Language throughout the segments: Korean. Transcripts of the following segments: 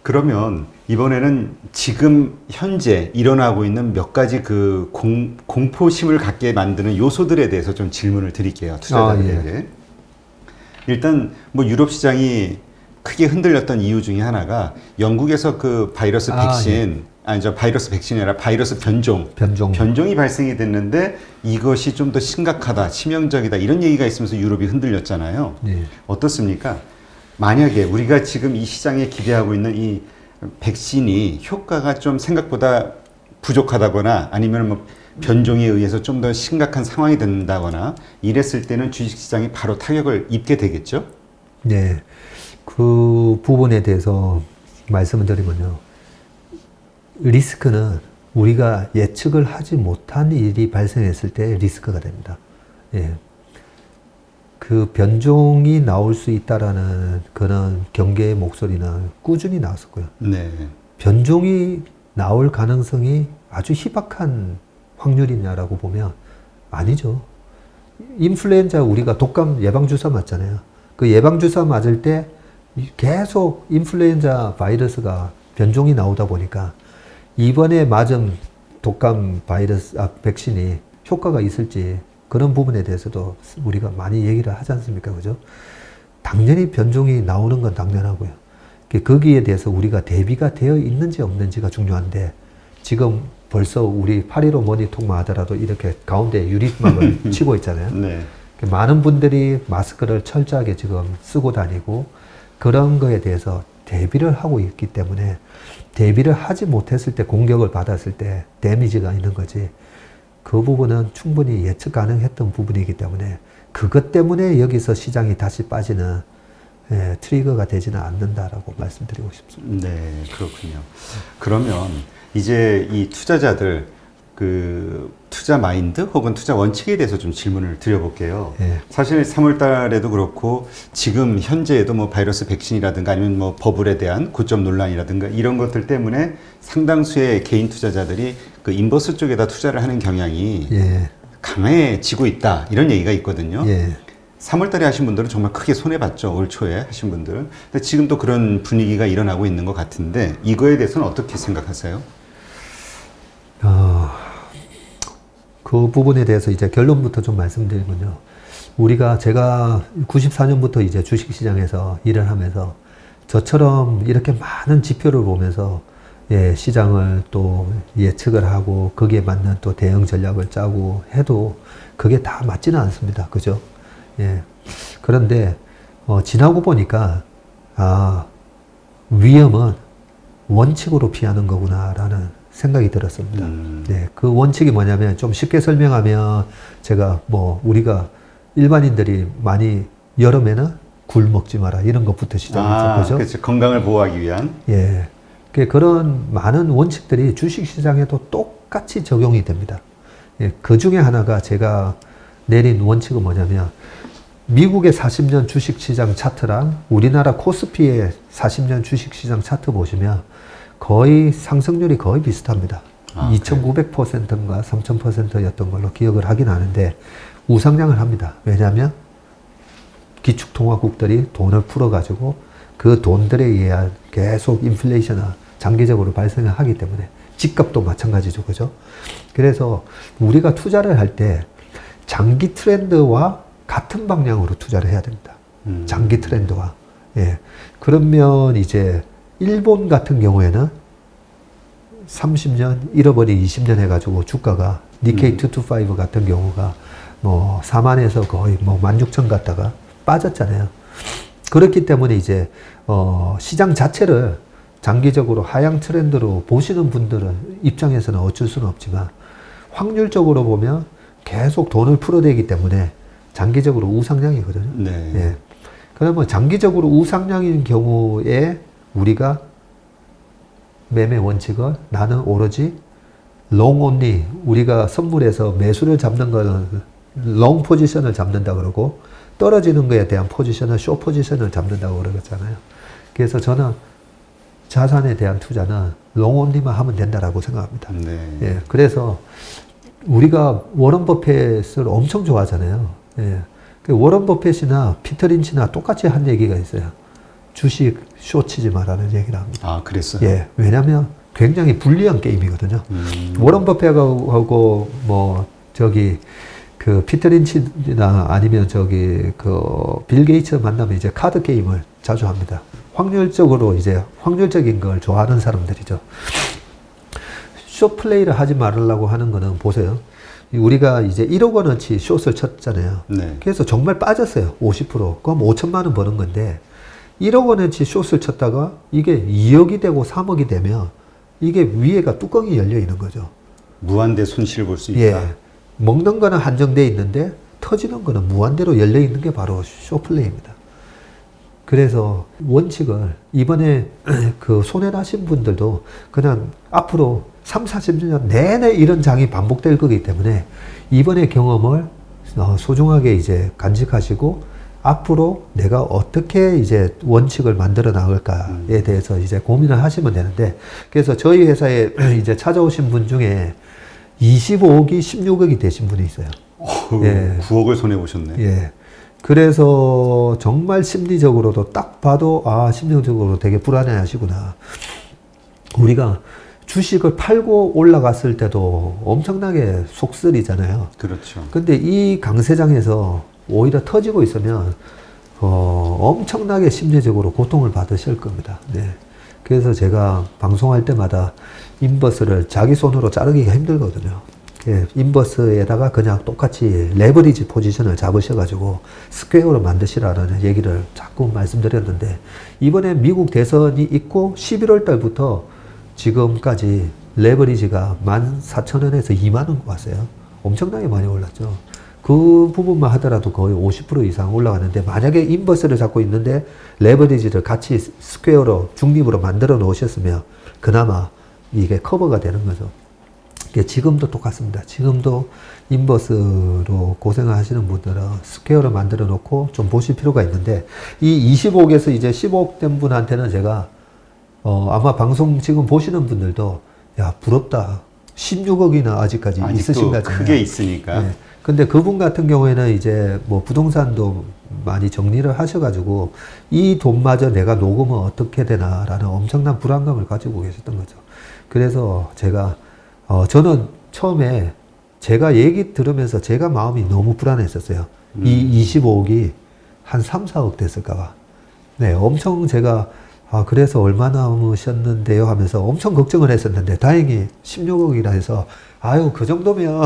그러면 이번에는 지금 현재 일어나고 있는 몇 가지 그 공포심을 갖게 만드는 요소들에 대해서 좀 질문을 드릴게요. 투자자들에게. 예. 일단 뭐 유럽 시장이 크게 흔들렸던 이유 중에 하나가 영국에서 그 바이러스 백신, 아니죠, 바이러스 백신이 아니라 바이러스 변종이 발생이 됐는데 이것이 좀 더 심각하다, 치명적이다 이런 얘기가 있으면서 유럽이 흔들렸잖아요. 예. 어떻습니까? 만약에 우리가 지금 이 시장에 기대하고 있는 이 백신이 효과가 좀 생각보다 부족하다거나 아니면 뭐 변종에 의해서 좀 더 심각한 상황이 된다거나 이랬을 때는 주식시장이 바로 타격을 입게 되겠죠? 네. 그 부분에 대해서 말씀을 드리면요. 리스크는 우리가 예측을 하지 못한 일이 발생했을 때 리스크가 됩니다. 예. 그 변종이 나올 수 있다라는 그런 경계의 목소리는 꾸준히 나왔었고요. 네. 변종이 나올 가능성이 아주 희박한 확률이냐라고 보면 아니죠. 인플루엔자 우리가 독감 예방주사 맞잖아요. 그 예방주사 맞을 때 계속 인플루엔자 바이러스가 변종이 나오다 보니까 이번에 맞은 독감 바이러스 백신이 효과가 있을지 그런 부분에 대해서도 우리가 많이 얘기를 하지 않습니까? 그죠? 당연히 변종이 나오는 건 당연하고요. 거기에 대해서 우리가 대비가 되어 있는지 없는지가 중요한데 지금 벌써 우리 8.15 모니터만 하더라도 이렇게 가운데 유리막을 치고 있잖아요. 네. 많은 분들이 마스크를 철저하게 지금 쓰고 다니고 그런 거에 대해서 대비를 하고 있기 때문에 대비를 하지 못했을 때 공격을 받았을 때 데미지가 있는 거지 그 부분은 충분히 예측 가능했던 부분이기 때문에 그것 때문에 여기서 시장이 다시 빠지는 트리거가 되지는 않는다라고 말씀드리고 싶습니다. 네, 그렇군요. 그러면 이제 이 투자자들 그 투자 마인드 혹은 투자 원칙에 대해서 좀 질문을 드려볼게요. 네. 사실 3월 달에도 그렇고 지금 현재에도 뭐 바이러스 백신이라든가 아니면 뭐 버블에 대한 고점 논란이라든가 이런 것들 때문에 상당수의 개인 투자자들이 그 인버스 쪽에다 투자를 하는 경향이 강해지고 있다 이런 얘기가 있거든요. 3월 달에 하신 분들은 정말 크게 손해봤죠. 올 초에 하신 분들. 근데 지금 또 그런 분위기가 일어나고 있는 것 같은데 이거에 대해서는 어떻게 생각하세요? 그 부분에 대해서 이제 결론부터 좀 말씀드리면요. 제가 94년부터 이제 주식시장에서 일을 하면서 저처럼 이렇게 많은 지표를 보면서 시장을 또 예측을 하고 거기에 맞는 또 대응 전략을 짜고 해도 그게 다 맞지는 않습니다. 그죠? 그런데 지나고 보니까 위험은 원칙으로 피하는 거구나라는 생각이 들었습니다. 그 원칙이 뭐냐면 좀 쉽게 설명하면 제가 우리가 일반인들이 많이 여름에는 굴 먹지 마라 이런 것부터 시작했죠. 그죠? 그렇죠. 건강을 보호하기 위한. 그런 많은 원칙들이 주식시장에도 똑같이 적용이 됩니다. 그 중에 하나가 제가 내린 원칙은 뭐냐면 미국의 40년 주식시장 차트랑 우리나라 코스피의 40년 주식시장 차트 보시면 거의 상승률이 거의 비슷합니다. 2,900%인가 3,000%였던 걸로 기억을 하긴 하는데 우상향을 합니다. 왜냐하면 기축통화국들이 돈을 풀어가지고 그 돈들에 의한 계속 인플레이션을 장기적으로 발생을 하기 때문에 집값도 마찬가지죠. 그죠? 그래서 우리가 투자를 할 때 장기 트렌드와 같은 방향으로 투자를 해야 됩니다. 장기 트렌드와. 그러면 이제 일본 같은 경우에는 30년, 잃어버린 20년 해가지고 주가가 니케이 225 같은 경우가 4만에서 거의 16,000 갔다가 빠졌잖아요. 그렇기 때문에 이제 시장 자체를 장기적으로 하향 트렌드로 보시는 분들은 입장에서는 어쩔 수는 없지만 확률적으로 보면 계속 돈을 풀어대기 때문에 장기적으로 우상향이거든요. 그러면 장기적으로 우상향인 경우에 우리가 매매 원칙을 나는 오로지 롱 온리 우리가 선물에서 매수를 잡는 거는 롱 포지션을 잡는다 그러고 떨어지는 거에 대한 포지션을 쇼 포지션을 잡는다고 그러잖아요. 그래서 저는 자산에 대한 투자는 롱 온리만 하면 된다라고 생각합니다. 그래서 우리가 워런 버핏을 엄청 좋아하잖아요. 워런 버핏이나 피터 린치나 똑같이 한 얘기가 있어요. 주식 쇼치지 마라는 얘기를 합니다. 아, 그랬어요? 예, 왜냐하면 굉장히 불리한 게임이거든요. 워런 버핏하고 뭐 저기 그 피터 린치나 아니면 저기 그 빌 게이츠 만나면 이제 카드 게임을 자주 합니다. 확률적인 걸 좋아하는 사람들이죠. 쇼 플레이를 하지 말으려고 하는 거는 보세요. 우리가 이제 1억 원어치 숏을 쳤잖아요. 네. 그래서 정말 빠졌어요. 50%. 그럼 5천만 원 버는 건데 1억 원어치 숏을 쳤다가 이게 2억이 되고 3억이 되면 이게 위에가 뚜껑이 열려 있는 거죠. 무한대 손실을 볼 수 있다. 예. 먹는 거는 한정되어 있는데 터지는 거는 무한대로 열려 있는 게 바로 쇼플레이입니다. 그래서 원칙을 이번에 그 손해나신 분들도 그냥 앞으로 3, 40년 내내 이런 장이 반복될 거기 때문에 이번의 경험을 소중하게 이제 간직하시고 앞으로 내가 어떻게 이제 원칙을 만들어 나갈까에 대해서 이제 고민을 하시면 되는데 그래서 저희 회사에 이제 찾아오신 분 중에 25억이 16억이 되신 분이 있어요. 예. 9억을 손해보셨네. 예. 그래서 정말 심리적으로도 딱 봐도 아, 심리적으로 되게 불안해 하시구나. 우리가 주식을 팔고 올라갔을 때도 엄청나게 속쓰리잖아요. 그렇죠. 근데 이 강세장에서 오히려 터지고 있으면 엄청나게 심리적으로 고통을 받으실 겁니다. 네. 그래서 제가 방송할 때마다 인버스를 자기 손으로 자르기가 힘들거든요. 인버스에다가 그냥 똑같이 레버리지 포지션을 잡으셔가지고 스퀘어로 만드시라는 얘기를 자꾸 말씀드렸는데 이번에 미국 대선이 있고 11월 달부터 지금까지 레버리지가 14,000원에서 2만원 왔어요. 엄청나게 많이 올랐죠. 그 부분만 하더라도 거의 50% 이상 올라가는데 만약에 인버스를 잡고 있는데 레버리지를 같이 스퀘어로 중립으로 만들어 놓으셨으면 그나마 이게 커버가 되는 거죠. 지금도 똑같습니다. 지금도 인버스로 고생하시는 분들은 스퀘어를 만들어 놓고 좀 보실 필요가 있는데 이 25억에서 이제 15억 된 분한테는 제가 아마 방송 지금 보시는 분들도 야 부럽다. 16억이나 아직까지 있으신 것 같아요. 크게 있으니까. 네. 근데 그분 같은 경우에는 이제 뭐 부동산도 많이 정리를 하셔가지고 이 돈마저 내가 녹으면 어떻게 되나라는 엄청난 불안감을 가지고 계셨던 거죠. 그래서 제가 저는 처음에 제가 얘기 들으면서 제가 마음이 너무 불안했었어요. 이 25억이 한 3, 4억 됐을까봐. 네, 엄청 제가 그래서 얼마 남으셨는데요 하면서 엄청 걱정을 했었는데 다행히 16억이라 해서 아유 그 정도면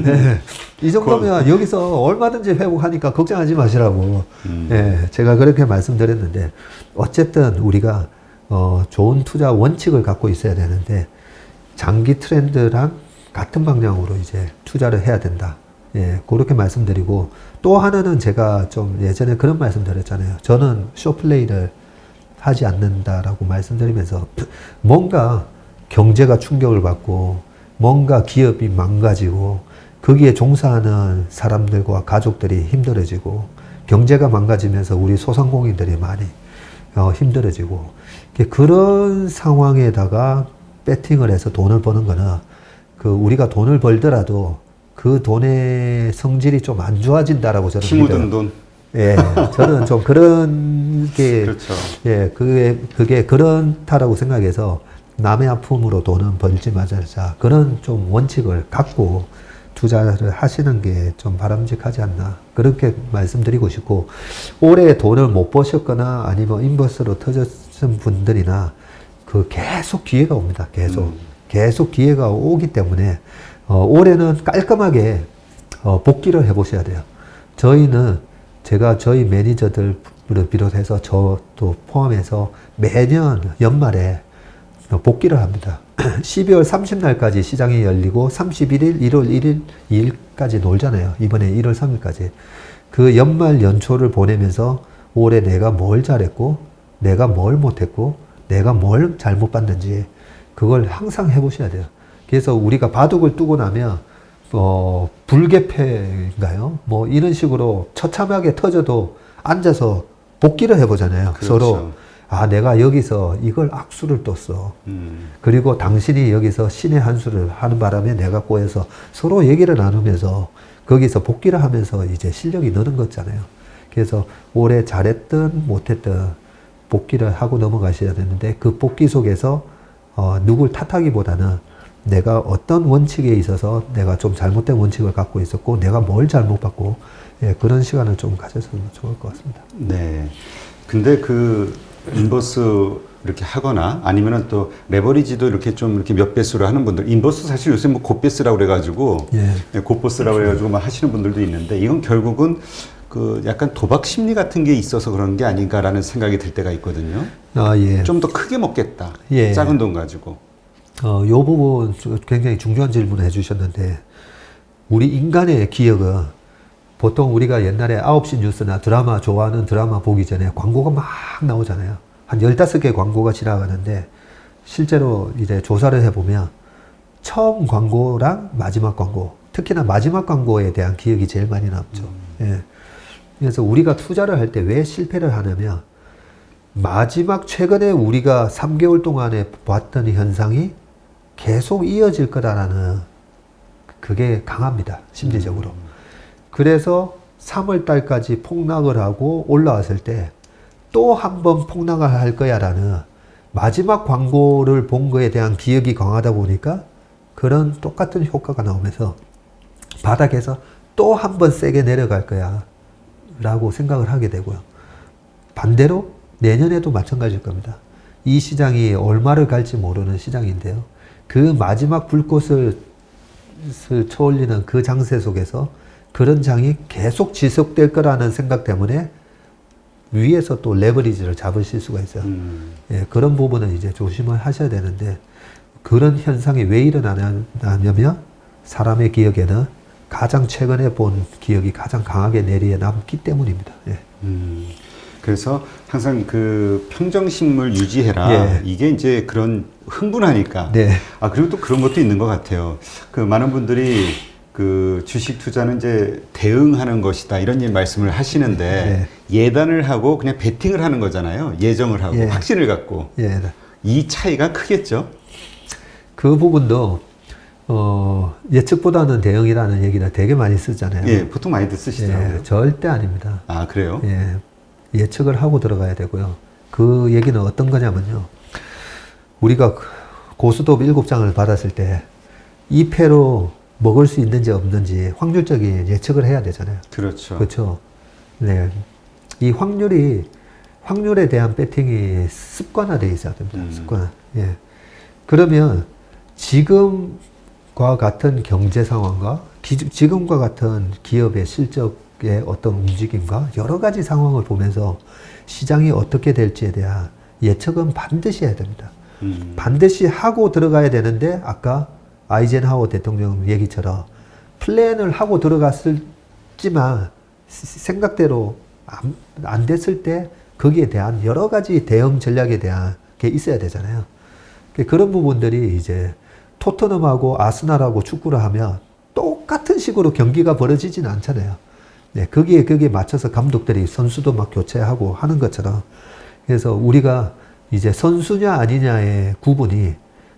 네, 이 정도면 여기서 얼마든지 회복하니까 걱정하지 마시라고 네, 제가 그렇게 말씀드렸는데 어쨌든 우리가 좋은 투자 원칙을 갖고 있어야 되는데 장기 트렌드랑 같은 방향으로 이제 투자를 해야 된다. 예, 그렇게 말씀드리고 또 하나는 제가 좀 예전에 그런 말씀 드렸잖아요. 저는 쇼플레이를 하지 않는다라고 말씀드리면서 뭔가 경제가 충격을 받고 뭔가 기업이 망가지고 거기에 종사하는 사람들과 가족들이 힘들어지고 경제가 망가지면서 우리 소상공인들이 많이 힘들어지고 그런 상황에다가 배팅을 해서 돈을 버는 거는 우리가 돈을 벌더라도 그 돈의 성질이 좀 안 좋아진다라고 저는 피 묻은 돈. 예, 저는 좀 그런 게 그렇죠. 예, 그게 그렇다라고 생각해서 남의 아픔으로 돈은 벌지 말자 그런 좀 원칙을 갖고 투자를 하시는 게 좀 바람직하지 않나 그렇게 말씀드리고 싶고 올해 돈을 못 버셨거나 아니면 인버스로 터졌은 분들이나 계속 기회가 옵니다. 계속 기회가 오기 때문에 올해는 깔끔하게 복귀를 해보셔야 돼요. 제가 저희 매니저들을 비롯해서 저도 포함해서 매년 연말에 복귀를 합니다. 12월 30날까지 시장이 열리고 31일, 1월 1일, 2일까지 놀잖아요. 이번에 1월 3일까지. 그 연말 연초를 보내면서 올해 내가 뭘 잘했고 내가 뭘 못했고 내가 뭘 잘못 봤는지 그걸 항상 해보셔야 돼요. 그래서 우리가 바둑을 두고 나면 불개패인가요? 뭐 이런 식으로 처참하게 터져도 앉아서 복귀를 해보잖아요. 그렇죠. 서로 내가 여기서 이걸 악수를 떴어. 그리고 당신이 여기서 신의 한 수를 하는 바람에 내가 꼬여서 서로 얘기를 나누면서 거기서 복귀를 하면서 이제 실력이 느는 거잖아요. 그래서 올해 잘했든 못했든 복귀를 하고 넘어가셔야 되는데 그 복귀 속에서 누굴 탓하기보다는 내가 어떤 원칙에 있어서 내가 좀 잘못된 원칙을 갖고 있었고 내가 뭘 잘못받고 예, 그런 시간을 좀 가졌으면 좋을 것 같습니다. 네. 근데 그 인버스 이렇게 하거나 아니면은 또 레버리지도 이렇게 좀 이렇게 몇 배수로 하는 분들, 인버스 사실 요새 뭐 곱배수라고 그래가지고 예. 곱버스라고 그래가지고 막 하시는 분들도 있는데 이건 결국은 그 약간 도박 심리 같은 게 있어서 그런 게 아닌가라는 생각이 들 때가 있거든요. 예. 좀 더 크게 먹겠다. 예. 작은 돈 가지고. 요 부분 굉장히 중요한 질문을 해주셨는데 우리 인간의 기억은 보통 우리가 옛날에 9시 뉴스나 드라마 좋아하는 드라마 보기 전에 광고가 막 나오잖아요. 한 15개 광고가 지나가는데 실제로 이제 조사를 해보면 처음 광고랑 마지막 광고, 특히나 마지막 광고에 대한 기억이 제일 많이 남죠. 예. 그래서 우리가 투자를 할 때 왜 실패를 하냐면 마지막 최근에 우리가 3개월 동안에 봤던 현상이 계속 이어질 거다라는 그게 강합니다. 심리적으로. 그래서 3월 달까지 폭락을 하고 올라왔을 때 또 한 번 폭락을 할 거야라는 마지막 광고를 본 거에 대한 기억이 강하다 보니까 그런 똑같은 효과가 나오면서 바닥에서 또 한 번 세게 내려갈 거야 라고 생각을 하게 되고요. 반대로 내년에도 마찬가지일 겁니다. 이 시장이 얼마를 갈지 모르는 시장인데요. 그 마지막 불꽃을 쳐올리는 그 장세 속에서 그런 장이 계속 지속될 거라는 생각 때문에 위에서 또 레버리지를 잡으실 수가 있어요. 예, 그런 부분은 이제 조심을 하셔야 되는데 그런 현상이 왜 일어나냐면 사람의 기억에는 가장 최근에 본 기억이 가장 강하게 내리에 남기 때문입니다. 예. 그래서 항상 그 평정심을 유지해라. 예. 이게 이제 그런 흥분하니까. 네. 그리고 또 그런 것도 있는 것 같아요. 그 많은 분들이 그 주식 투자는 이제 대응하는 것이다 이런 말씀을 하시는데 예단을 하고 그냥 베팅을 하는 거잖아요. 예정을 하고 예. 확신을 갖고. 예. 이 차이가 크겠죠. 그 부분도 예측보다는 대응이라는 얘기를 되게 많이 쓰잖아요. 예, 보통 많이들 쓰시더라고요. 예, 절대 아닙니다. 아, 그래요? 예, 예측을 하고 들어가야 되고요. 그 얘기는 어떤 거냐면요. 우리가 고스톱 7장을 받았을 때 이 패로 먹을 수 있는지 없는지 확률적인 예측을 해야 되잖아요. 그렇죠. 그렇죠. 네. 이 확률에 대한 배팅이 습관화되어 있어야 됩니다. 습관화. 예. 그러면 지금과 같은 경제 상황과 지금과 같은 기업의 실적의 어떤 움직임과 여러 가지 상황을 보면서 시장이 어떻게 될지에 대한 예측은 반드시 해야 됩니다. 반드시 하고 들어가야 되는데 아까 아이젠하워 대통령 얘기처럼 플랜을 하고 들어갔을지만 생각대로 안 됐을 때 거기에 대한 여러 가지 대응 전략에 대한 게 있어야 되잖아요. 그런 부분들이 이제 토트넘하고 아스날하고 축구를 하면 똑같은 식으로 경기가 벌어지지는 않잖아요. 네, 거기에 맞춰서 감독들이 선수도 막 교체하고 하는 것처럼. 그래서 우리가 이제 선수냐 아니냐의 구분이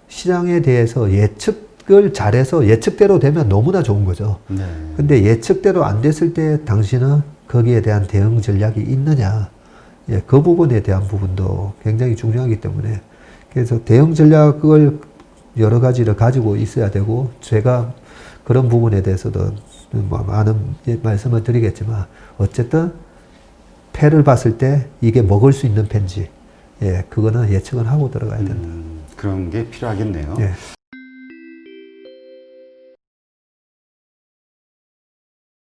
시장에 대해서 예측을 잘해서 예측대로 되면 너무나 좋은 거죠. 네. 근데 예측대로 안 됐을 때 당신은 거기에 대한 대응 전략이 있느냐. 예, 그 부분에 대한 부분도 굉장히 중요하기 때문에 그래서 대응 전략을 여러 가지를 가지고 있어야 되고 제가 그런 부분에 대해서도 많은 말씀을 드리겠지만 어쨌든 패를 봤을 때 이게 먹을 수 있는 패인지 예, 그거는 예측을 하고 들어가야 된다. 그런 게 필요하겠네요. 예.